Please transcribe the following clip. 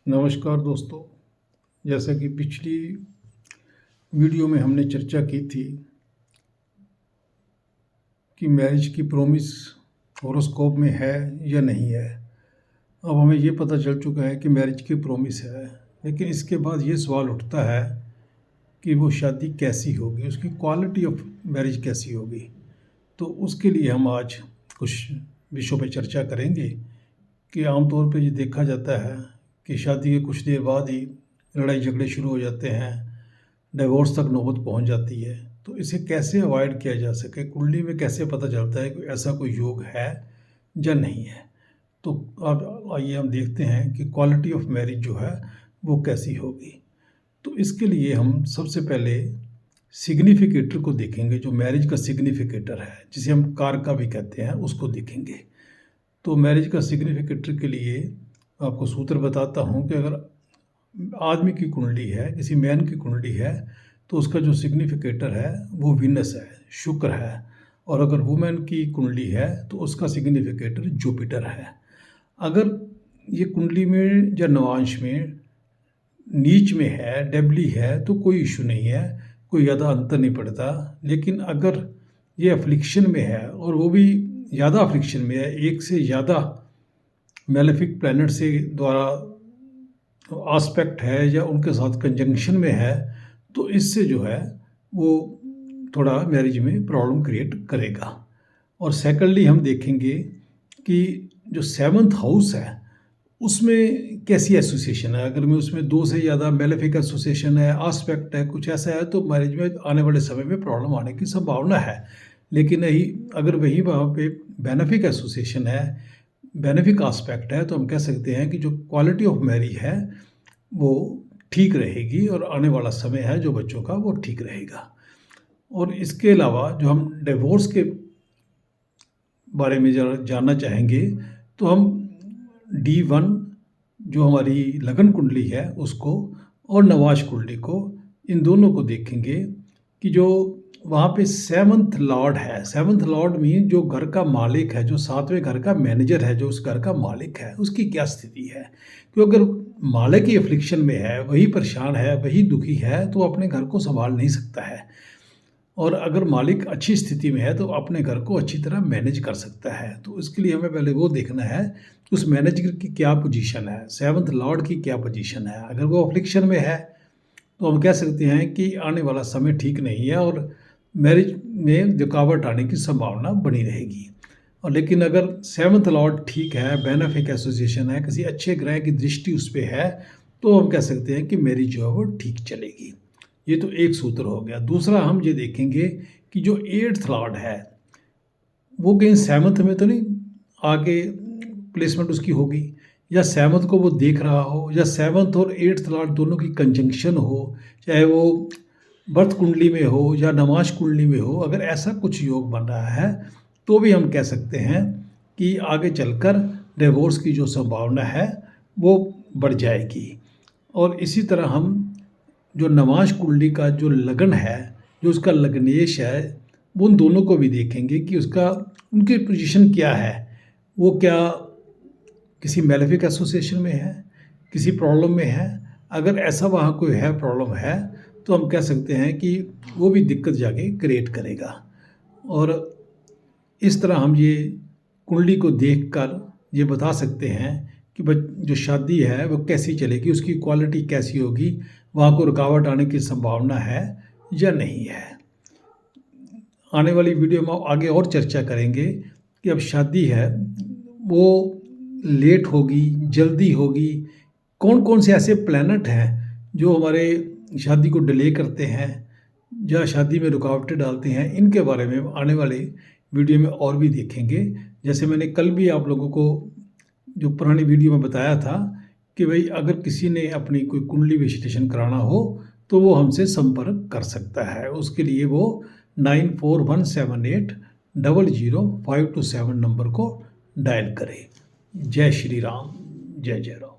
नमस्कार दोस्तों। जैसा कि पिछली वीडियो में हमने चर्चा की थी कि मैरिज की प्रॉमिस हॉरोस्कोप में है या नहीं है। अब हमें ये पता चल चुका है कि मैरिज की प्रॉमिस है, लेकिन इसके बाद ये सवाल उठता है कि वो शादी कैसी होगी, उसकी क्वालिटी ऑफ मैरिज कैसी होगी। तो उसके लिए हम आज कुछ विषयों पर चर्चा करेंगे कि आमतौर पर ये देखा जाता है कि शादी के कुछ देर बाद ही लड़ाई झगड़े शुरू हो जाते हैं, डिवोर्स तक नौबत पहुंच जाती है। तो इसे कैसे अवॉइड किया जा सके, कुंडली में कैसे पता चलता है कि ऐसा कोई योग है या नहीं है। तो अब आइए हम देखते हैं कि क्वालिटी ऑफ मैरिज जो है वो कैसी होगी। तो इसके लिए हम सबसे पहले सिग्निफिकेटर को देखेंगे, जो मैरिज का सिग्निफिकेटर है, जिसे हम कारका भी कहते हैं, उसको देखेंगे। तो मैरिज का सिग्निफिकेटर के लिए आपको सूत्र बताता हूँ कि अगर आदमी की कुंडली है, किसी मैन की कुंडली है, तो उसका जो सिग्निफिकेटर है वो वीनस है, शुक्र है। और अगर वुमेन की कुंडली है तो उसका सिग्निफिकेटर जुपिटर है। अगर ये कुंडली में या नवांश में नीच में है, डेबली है, तो कोई इशू नहीं है, कोई ज़्यादा अंतर नहीं पड़ता। लेकिन अगर ये अफ्लिक्शन में है, और वो भी ज़्यादा अफ्लिक्शन में है, एक से ज़्यादा मैलेफिक प्लैनेट से द्वारा आस्पेक्ट है या उनके साथ कंजंक्शन में है, तो इससे जो है वो थोड़ा मैरिज में प्रॉब्लम क्रिएट करेगा। और सेकंडली हम देखेंगे कि जो 7th हाउस है उसमें कैसी एसोसिएशन है। अगर मैं उसमें 2 से ज़्यादा मैलेफिक एसोसिएशन है, आस्पेक्ट है, कुछ ऐसा है, तो मैरिज में आने वाले समय में प्रॉब्लम आने की संभावना है। लेकिन नहीं, अगर वही वहाँ पे बेनेफिक एसोसिएशन है, बेनेफिक आस्पेक्ट है, तो हम कह सकते हैं कि जो क्वालिटी ऑफ मैरिज है वो ठीक रहेगी, और आने वाला समय है जो बच्चों का वो ठीक रहेगा। और इसके अलावा जो हम डिवोर्स के बारे में जानना चाहेंगे, तो हम D1 जो हमारी लगन कुंडली है उसको, और नवाश कुंडली को, इन दोनों को देखेंगे कि जो वहाँ पे 7th लॉर्ड है। 7th लॉर्ड मीन जो घर का मालिक है, जो 7वें घर का मैनेजर है, जो उस घर का मालिक है, उसकी क्या स्थिति है। क्योंकि अगर मालिक ही अफ्लिक्शन में है, वही परेशान है, वही दुखी है, तो अपने घर को संभाल नहीं सकता है। और अगर मालिक अच्छी स्थिति में है तो अपने घर को अच्छी तरह मैनेज कर सकता है। तो इसके लिए हमें पहले वो देखना है कि उस मैनेजर की क्या पोजीशन है, 7th लॉर्ड की क्या पोजीशन है। अगर वो अफ्लिक्शन में है तो हम कह सकते हैं कि आने वाला समय ठीक नहीं है, और मैरिज में रुकावट आने की संभावना बनी रहेगी। और लेकिन अगर 7th लॉर्ड ठीक है, बेनेफिक एसोसिएशन है, किसी अच्छे ग्रह की दृष्टि उस पर है, तो हम कह सकते हैं कि मैरिज जो है वो ठीक चलेगी। ये तो एक सूत्र हो गया। दूसरा हम ये देखेंगे कि जो 8th लॉर्ड है वो कहीं 7th में तो नहीं आगे प्लेसमेंट उसकी होगी, या 7th को वो देख रहा हो, या 7th और 8th लॉर्ड दोनों की कंजंक्शन हो, चाहे वो बर्थ कुंडली में हो या नवाश कुंडली में हो। अगर ऐसा कुछ योग बन रहा है तो भी हम कह सकते हैं कि आगे चलकर डिवोर्स की जो संभावना है वो बढ़ जाएगी। और इसी तरह हम जो नवाश कुंडली का जो लगन है, जो उसका लग्नेश है, वो उन दोनों को भी देखेंगे कि उसका उनकी पोजीशन क्या है। वो क्या किसी मैलेफिक एसोसिएशन में है, किसी प्रॉब्लम में है। अगर ऐसा वहाँ कोई है, प्रॉब्लम है, तो हम कह सकते हैं कि वो भी दिक्कत जाके क्रिएट करेगा। और इस तरह हम ये कुंडली को देखकर ये बता सकते हैं कि जो शादी है वो कैसी चलेगी, उसकी क्वालिटी कैसी होगी, वहाँ को रुकावट आने की संभावना है या नहीं है। आने वाली वीडियो में आगे और चर्चा करेंगे कि अब शादी है वो लेट होगी, जल्दी होगी, कौन कौन से ऐसे प्लैनेट हैं जो हमारे शादी को डिले करते हैं या शादी में रुकावटें डालते हैं। इनके बारे में आने वाले वीडियो में और भी देखेंगे। जैसे मैंने कल भी आप लोगों को जो पुरानी वीडियो में बताया था कि भाई अगर किसी ने अपनी कोई कुंडली विश्लेषण कराना हो तो वो हमसे संपर्क कर सकता है। उसके लिए वो 9417800527 नंबर को डायल करें। जय श्री राम, जय जय राम।